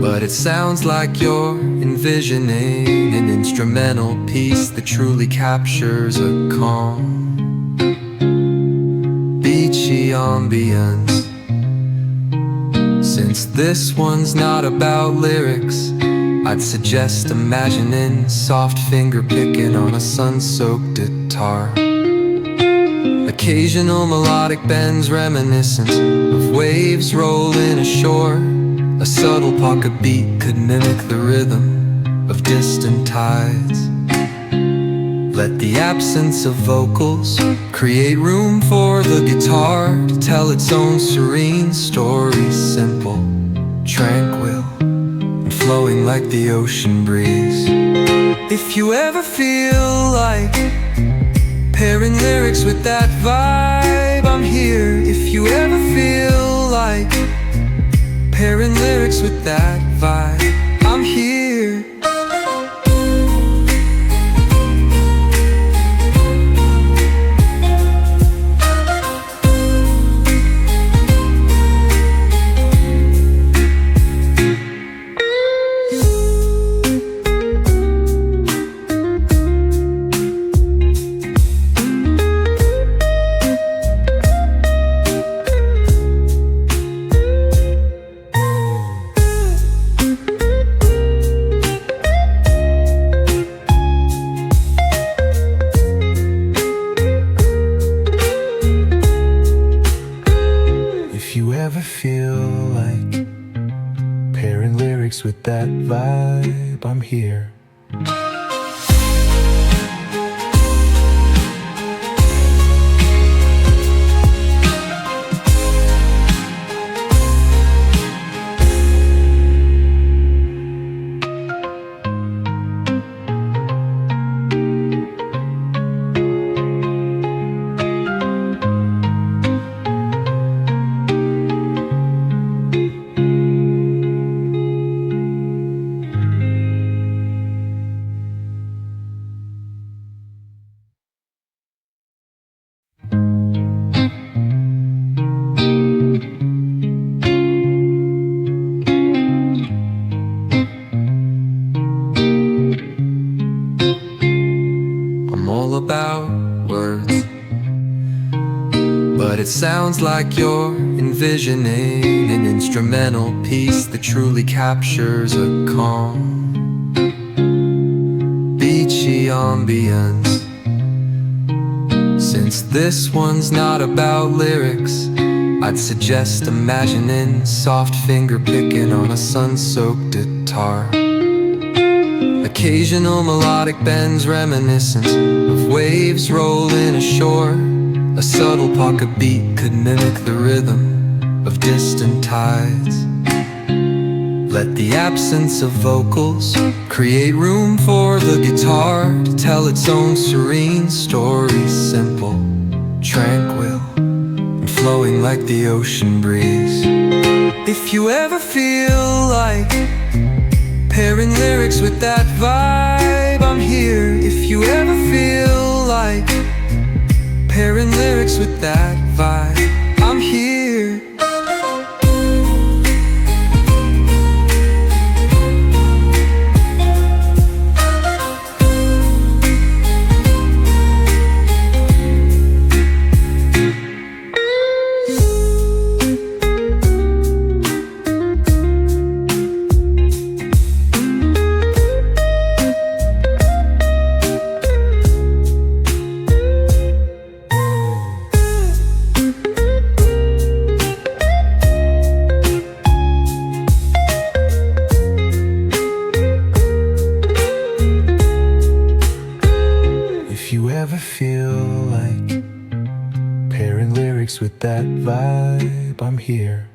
But it sounds like you're envisioning an instrumental piece that truly captures a calm, beachy ambience. Since this one's not about lyrics, I'd suggest imagining soft finger picking on a sun-soaked guitar. Occasional melodic bends reminiscent of waves rolling ashore. A subtle pocket beat could mimic the rhythm of distant tides. Let the absence of vocals create room for the guitar to tell its own serene story, simple, tranquil, and flowing like the ocean breeze. If you ever feel like pairing lyrics with that vibe, I'm here. If you ever feel like pairing lyrics with that vibe, I'm here. If you ever feel like pairing lyrics with that vibe, I'm here. I'm all about words, but it sounds like you're envisioning an instrumental piece that truly captures a calm, beachy ambience. Since this one's not about lyrics, I'd suggest imagining soft finger picking on a sun-soaked guitar. Occasional melodic bends reminiscent of waves rolling ashore. A subtle pocket beat could mimic the rhythm of distant tides. Let the absence of vocals create room for the guitar to tell its own serene story, simple, tranquil, and flowing like the ocean breeze. If you ever feel like pairing lyrics with that vibe, I'm here. If you ever feel like pairing lyrics with that vibe, I'm here. If you ever feel like pairing lyrics with that vibe, I'm here.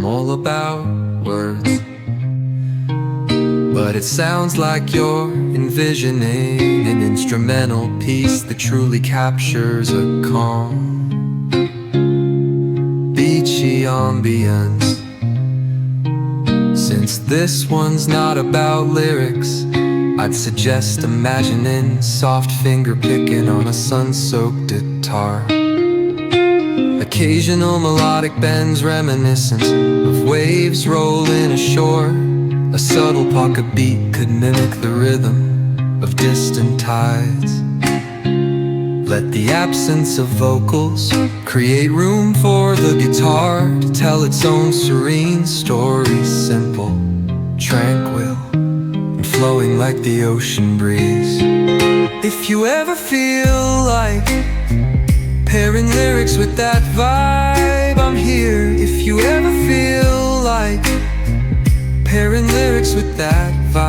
all about words, but it sounds like you're envisioning an instrumental piece that truly captures a calm, beachy ambience. Since this one's not about lyrics, I'd suggest imagining soft finger picking on a sun-soaked guitar. Occasional melodic bends reminiscent of waves rolling ashore. A subtle pocket beat could mimic the rhythm of distant tides. Let the absence of vocals create room for the guitar to tell its own serene story, simple, tranquil, and flowing like the ocean breeze. If you ever feel like pairing lyrics with that vibe, I'm here. If you ever feel like pairing lyrics with that vibe,